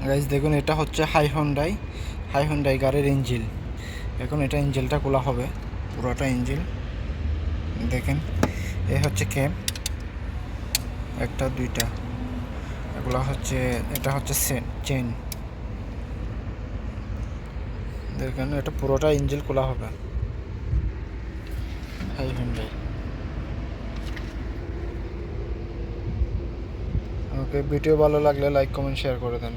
Guys দেখুন, এটা হচ্ছে হাই হুন্ডাই গাড়ির ইঞ্জিল। এখন এটা ইঞ্জিলটা খোলা হবে, পুরোটা ইঞ্জিল দেখেন। এ হচ্ছে ক্যাপ, একটা দুইটা, এগুলো হচ্ছে, এটা হচ্ছে চেন। দেখেন এটা পুরোটা ইঞ্জিল খোলা হবে হাই হুন্ডাই। ওকে, ভিডিও ভালো লাগলে লাইক কমেন্ট শেয়ার করে দেন।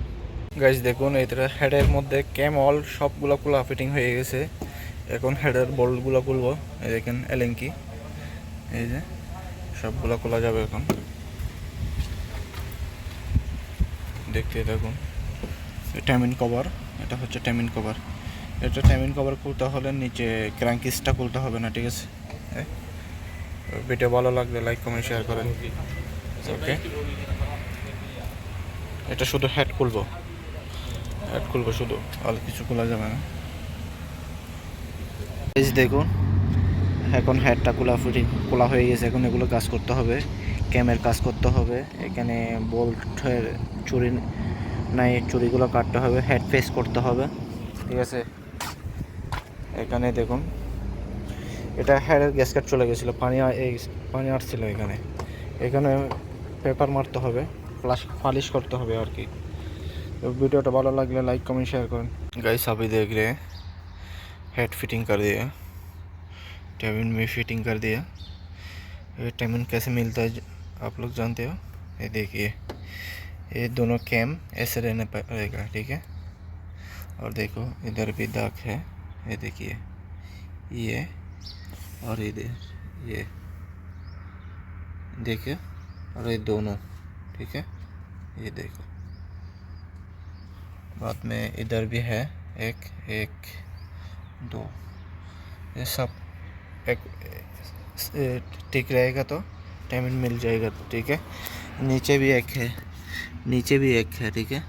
গাইজ দেখুন, এটা হেডের মধ্যে ক্যাম অল সবগুলো খোলা ফিটিং হয়ে গেছে। এখন হেডের বোল্টগুলো খুলবো। এই দেখেন এলেঙ্কি, এই যে সবগুলো খোলা যাবে এখন। দেখতে থাকুন। টাইমিং কভার, এটা হচ্ছে টাইমিং কভার। এটা টাইমিং কভার খুলতে হলে নিচে ক্র্যাঙ্কিসটা খুলতে হবে না, ঠিক আছে? ভিডিও ভালো লাগলে লাইক কমেন্ট শেয়ার করেন। ওকে, এটা শুধু হেড খুলবো শুধু, আর কিছু খোলা যাবে না। এই দেখুন, এখন হেডটা খোলা হয়ে গেছে। এখন এগুলো কাজ করতে হবে, ক্যামের কাজ করতে হবে। এখানে বোল্টের চুরি নাই, চুরিগুলো কাটতে হবে, হেড ফেস করতে হবে, ঠিক আছে? এখানে দেখুন, এটা হেডের গ্যাসকেট চলে গেছিলো, পানি আসছিল এখানে। এখানে পেপার মারতে হবে, পালিশ করতে হবে আর কি। तो वीडियो भालो लगले लाइक कमेंट शेयर करें। गाइस अभी देख रहे हैं हेड फिटिंग कर दिया, टेबिन में फिटिंग कर दिया। ये टेबिन कैसे मिलता है आप लोग जानते हो? ये देखिए, ये दोनों कैम ऐसे रहने पड़ेगा, ठीक है? और देखो इधर भी दाग है, ये देखिए, ये और ये देखिए, और ये दोनों, ठीक है? ये देखो, बाद में इधर भी है एक दो, ये सब एक ठीक रहेगा तो टाइमिंग मिल जाएगा, ठीक है? नीचे भी एक है, ठीक है?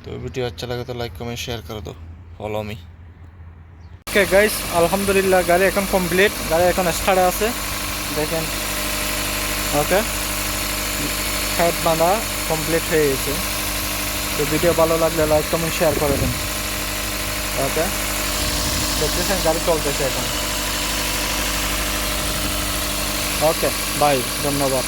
तो वीडियो अच्छा लगे तो लाइक कमेंट शेयर कर दो, फॉलो मी। ओके गाइस, আলহামদুলিল্লাহ গাড়ি এখন কমপ্লিট, গাড়ি এখন স্টার্টে আছে দেখেন। ওকে, হেড বাঁধা কমপ্লিট হয়ে গেছে। তো ভিডিও ভালো লাগলে লাইক কমেন্ট শেয়ার করে দিন। ওকে, দেখতেছেন গাড়ি চলতেছে এখন। ওকে বাই, ধন্যবাদ।